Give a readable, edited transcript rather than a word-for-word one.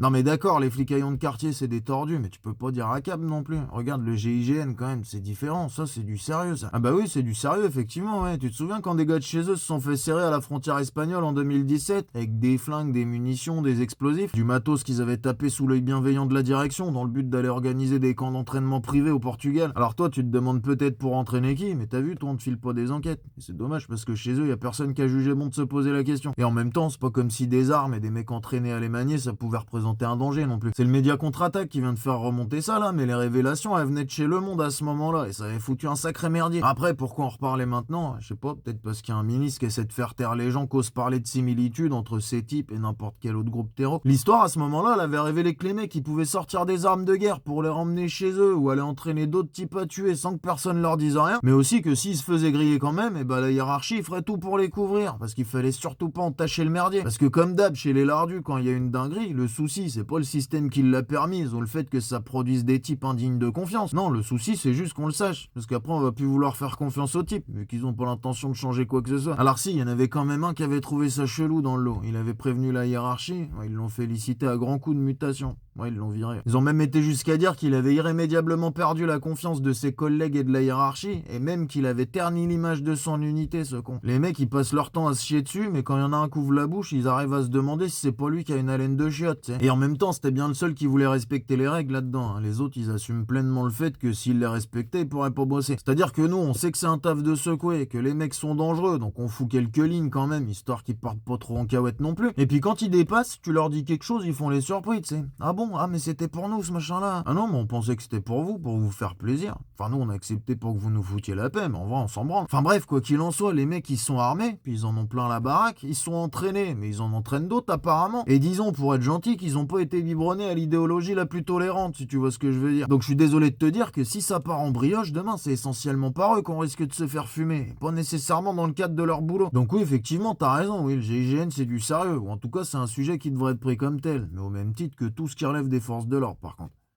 Non mais d'accord, les flicaillons de quartier c'est des tordus, mais tu peux pas dire ACAB non plus. Regarde le GIGN quand même, c'est différent, ça c'est du sérieux ça. Ah bah oui, c'est du sérieux effectivement, ouais. Tu te souviens quand des gars de chez eux se sont fait serrer à la frontière espagnole en 2017 avec des flingues, des munitions, des explosifs, du matos qu'ils avaient tapé sous l'œil bienveillant de la direction dans le but d'aller organiser des camps d'entraînement privés au Portugal. Alors toi tu te demandes peut-être pour entraîner qui, mais t'as vu, toi on te file pas des enquêtes. Et c'est dommage parce que chez eux y a personne qui a jugé bon de se poser la question. Et en même temps, c'est pas comme si des armes et des mecs entraînés à les manier ça pouvait représenter un danger non plus. C'est le média contre-attaque qui vient de faire remonter ça là, mais les révélations elles venaient de chez Le Monde à ce moment-là et ça avait foutu un sacré merdier. Après, pourquoi en reparler maintenant? Je sais pas, peut-être parce qu'il y a un ministre qui essaie de faire taire les gens qu'osent parler de similitudes entre ces types et n'importe quel autre groupe terreau. L'histoire à ce moment-là, elle avait révélé que les mecs ils pouvaient sortir des armes de guerre pour les ramener chez eux ou aller entraîner d'autres types à tuer sans que personne leur dise rien, mais aussi que s'ils se faisaient griller quand même, et bah la hiérarchie ferait tout pour les couvrir, parce qu'il fallait surtout pas entacher le merdier. Parce que comme d'hab chez les lardus, quand il y a une dinguerie, le souci c'est pas le système qui l'a permise ou le fait que ça produise des types indignes de confiance. Non, le souci c'est juste qu'on le sache, parce qu'après on va plus vouloir faire confiance aux types, vu qu'ils ont pas l'intention de changer quoi que ce soit. Alors si, il y en avait quand même un qui avait trouvé ça chelou dans le lot. Il avait prévenu la hiérarchie, ils l'ont félicité à grands coups de mutation. Ouais, ils l'ont viré. Ils ont même été jusqu'à dire qu'il avait irrémédiablement perdu la confiance de ses collègues et de la hiérarchie, et même qu'il avait terni l'image de son unité, ce con. Les mecs, ils passent leur temps à se chier dessus, mais quand il y en a un qui ouvre la bouche, ils arrivent à se demander si c'est pas lui qui a une haleine de chiotte, t'sais. Et en même temps, c'était bien le seul qui voulait respecter les règles là-dedans, hein. Les autres, ils assument pleinement le fait que s'ils les respectaient, ils pourraient pas bosser. C'est-à-dire que nous, on sait que c'est un taf de secouer, que les mecs sont dangereux, donc on fout quelques lignes quand même, histoire qu'ils partent pas trop en cahuète non plus. Et puis quand ils dépassent, tu leur dis quelque chose, ils font les surpris, tu sais. Ah bon? Ah mais c'était pour nous ce machin-là. Ah non, mais on pensait que c'était pour vous faire plaisir. Enfin nous, on a accepté pour que vous nous foutiez la paix, mais en vrai, on s'en branle. Enfin bref, quoi qu'il en soit, les mecs, ils sont armés, puis ils en ont plein la baraque, ils sont entraînés, mais ils en entraînent d'autres apparemment. Et disons, pour être gentil, qu'ils ont pas été biberonnés à l'idéologie la plus tolérante, si tu vois ce que je veux dire. Donc je suis désolé de te dire que si ça part en brioche, demain, c'est essentiellement par eux qu'on risque de se faire fumer, pas nécessairement dans le cadre de leur boulot. Donc oui, effectivement, t'as raison, oui, le GIGN c'est du sérieux, ou en tout cas c'est un sujet qui devrait être pris comme tel, mais au même titre que tout ce qui relève des forces de l'ordre par contre.